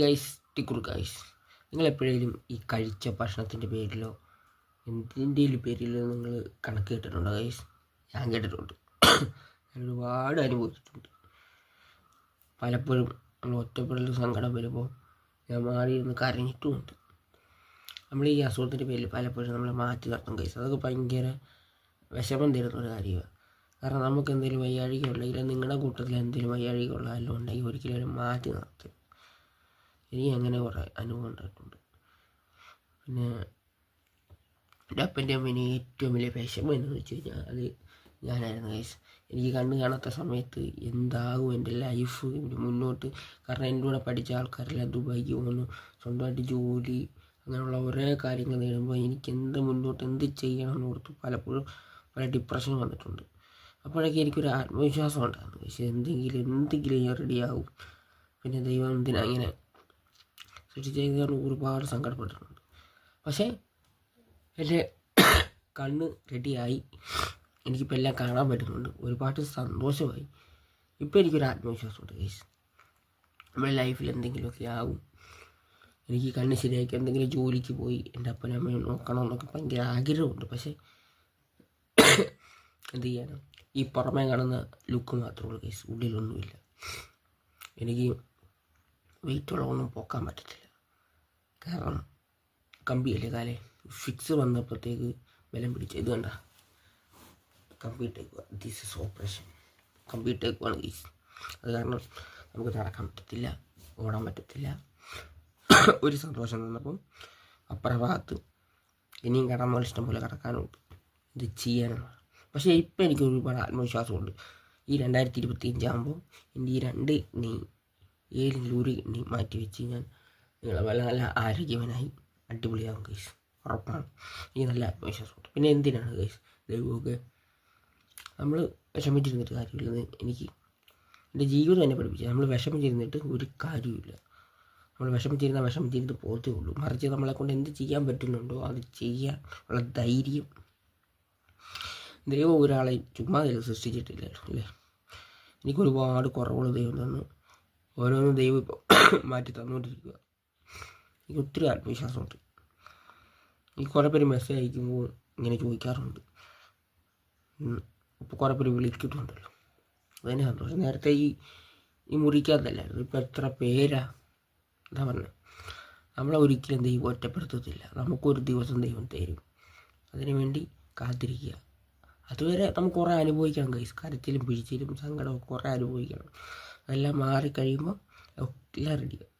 Guys, ടിക്കുർ guys, നിങ്ങളെപ്പോഴേലും ഈ കഴിച്ച ഭക്ഷണത്തിൻ്റെ പേരിലോ എന്തിൻ്റെയും പേരിലോ നിങ്ങൾ കണക്ക് കേട്ടിട്ടുണ്ടോ ഗൈസ്? ഞാൻ കേട്ടിട്ടുണ്ട്. ഞാൻ ഒരുപാട് അനുഭവിച്ചിട്ടുണ്ട്. പലപ്പോഴും നമ്മൾ ഒറ്റപ്പെടൽ സങ്കടം വരുമ്പോൾ ഞാൻ മാറിയിരുന്ന് കരഞ്ഞിട്ടുമുണ്ട്. നമ്മൾ ഈ അസുഖത്തിൻ്റെ പേരിൽ പലപ്പോഴും നമ്മളെ മാറ്റി നിർത്തും ഗൈസ്. അതൊക്കെ ഭയങ്കര വിഷമം തരുന്ന ഒരു കാര്യമാണ്. കാരണം നമുക്ക് എന്തെങ്കിലും വയ്യാഴിക ഉണ്ടെങ്കിൽ നിങ്ങളുടെ കൂട്ടത്തിൽ എന്തെങ്കിലും വയ്യാഴിക ഉള്ളതല്ലോ ഉണ്ടെങ്കിൽ ഒരിക്കലും മാറ്റി നിർത്തും. എനിക്ക് അങ്ങനെ കുറേ അനുഭവം ഉണ്ടായിട്ടുണ്ട്. പിന്നെ എൻ്റെ അപ്പൻ്റെ അമ്മേനെ ഏറ്റവും വലിയ വിഷമം എന്ന് വെച്ച് കഴിഞ്ഞാൽ അത് ഞാനായിരുന്നു ഗൈസ്. എനിക്ക് കണ്ണ് കാണാത്ത സമയത്ത് എന്താകും എൻ്റെ ലൈഫ് മുന്നോട്ട്. കാരണം എൻ്റെ കൂടെ പഠിച്ച ആൾക്കാരെല്ലാം ദുബായിക്ക് പോകുന്നു, സ്വന്തമായിട്ട് ജോലി, അങ്ങനെയുള്ള ഓരോ കാര്യങ്ങൾ നേടുമ്പോൾ എനിക്ക് മുന്നോട്ട് എന്ത് ചെയ്യണമെന്ന് ഓർത്ത് പലപ്പോഴും പല ഡിപ്രഷൻ വന്നിട്ടുണ്ട്. അപ്പോഴൊക്കെ എനിക്കൊരു ആത്മവിശ്വാസം ഉണ്ടായിരുന്നു. പക്ഷേ എന്തെങ്കിലും ഞാൻ റെഡിയാകും. പിന്നെ ദൈവം എന്തിനാ ഇങ്ങനെ സൃഷ്ടിച്ചത് ഒരുപാട് സങ്കടപ്പെട്ടിട്ടുണ്ട്. പക്ഷേ എൻ്റെ കണ്ണ് റെഡിയായി, എനിക്കിപ്പോൾ എല്ലാം കാണാൻ പറ്റുന്നുണ്ട്, ഒരുപാട് സന്തോഷമായി. ഇപ്പോൾ എനിക്കൊരു ആത്മവിശ്വാസമുണ്ട് ഗൈസ്. നമ്മുടെ ലൈഫിൽ എന്തെങ്കിലുമൊക്കെ ആകും. എനിക്ക് കണ്ണ് ശരിയാക്കി എന്തെങ്കിലും ജോലിക്ക് പോയി എൻ്റെ അപ്പനും അമ്മയും നോക്കണമെന്നൊക്കെ ഭയങ്കര ആഗ്രഹമുണ്ട്. പക്ഷേ എന്ത് ചെയ്യാനും ഈ പുറമേ കാണുന്ന ലുക്ക് മാത്രമേ ഉള്ളൂ ഗൈസ്, ഉള്ളിലൊന്നുമില്ല. എനിക്ക് വെയിറ്റുള്ളതൊന്നും പോക്കാൻ പറ്റത്തില്ല. കാരണം കമ്പിയല്ലേ കാലേ, ഫിക്സ് വന്നപ്പോഴത്തേക്ക് ബലം പിടിച്ച ഇത് കണ്ട കമ്പി ഇട്ടേക്കുക. This is operation. കമ്പി ഇട്ടേക്കുവാണ് ഗൈസ്. അത് കാരണം നമുക്ക് നടക്കാൻ പറ്റത്തില്ല, ഓടാൻ പറ്റത്തില്ല. ഒരു സന്തോഷം തന്നപ്പം അപ്പുറ ഭാഗത്ത് ഇനിയും കടന്നാൽ ഇഷ്ടം പോലെ കിടക്കാനുണ്ട്, ഇത് ചെയ്യാനാണ്. പക്ഷേ ഇപ്പം എനിക്ക് ഒരുപാട് ആത്മവിശ്വാസമുണ്ട്. ഈ 2025 ആകുമ്പോൾ എൻ്റെ ഈ 2 കിഡ്നി ഏതെങ്കിലും ഒരു കിഡ്നി മാറ്റി വെച്ച് ഞാൻ നല്ല ആരോഗ്യവനായി അടിപൊളിയാകും ഗൈസ്, ഉറപ്പാണ്. എനിക്ക് നല്ല ആത്മവിശ്വാസമുണ്ട്. പിന്നെ എന്തിനാണ് ഗൈസ് ദൈവമൊക്കെ നമ്മൾ വിഷമിച്ചിരുന്നിട്ട് കാര്യമില്ലെന്ന് എനിക്ക് എൻ്റെ ജീവിതം എന്നെ പഠിപ്പിച്ചു. നമ്മൾ വിഷമിച്ചിരുന്നിട്ട് ഒരു കാര്യമില്ല. നമ്മൾ വിഷമിച്ചിരുന്നിട്ട് പോകത്തേ ഉള്ളൂ. മറിച്ച് നമ്മളെ കൊണ്ട് എന്ത് ചെയ്യാൻ പറ്റുന്നുണ്ടോ അത് ചെയ്യാൻ ഉള്ള ധൈര്യം. ദൈവം ഒരാളെ ചുമ്മാ സൃഷ്ടിച്ചിട്ടില്ലല്ലോ അല്ലേ. എനിക്കൊരുപാട് കുറവുകൾ ദൈവം തന്നു, ഓരോന്നും ദൈവം ഇപ്പോൾ മാറ്റി തന്നുകൊണ്ടിരിക്കുക. എനിക്ക് ഒത്തിരി ആത്മവിശ്വാസമുണ്ട്. എനിക്ക് കുറേ പേര് മെസ്സേജ് അയക്കുമ്പോൾ ഇങ്ങനെ ചോദിക്കാറുണ്ട്, ഇപ്പോൾ കുറേ പേര് വിളിക്കിട്ടുണ്ടല്ലോ, അതിന് സന്തോഷം. നേരത്തെ ഈ മുറിക്കാത്തല്ലായിരുന്നു, ഇപ്പോൾ എത്ര പേരാ. എന്താ പറഞ്ഞത്, നമ്മളെ ഒരിക്കലും ദൈവം ഒറ്റപ്പെടുത്തത്തില്ല. നമുക്കൊരു ദിവസം ദൈവം തരും, അതിനു വേണ്ടി കാത്തിരിക്കുക. അതുവരെ നമുക്ക് കുറേ അനുഭവിക്കണം ഗൈസ്. കരച്ചിലും പിഴിച്ചിലും സങ്കടവും കുറേ അനുഭവിക്കണം. അതെല്ലാം മാറിക്കഴിയുമ്പോൾ എല്ലാം റെഡിയാവും.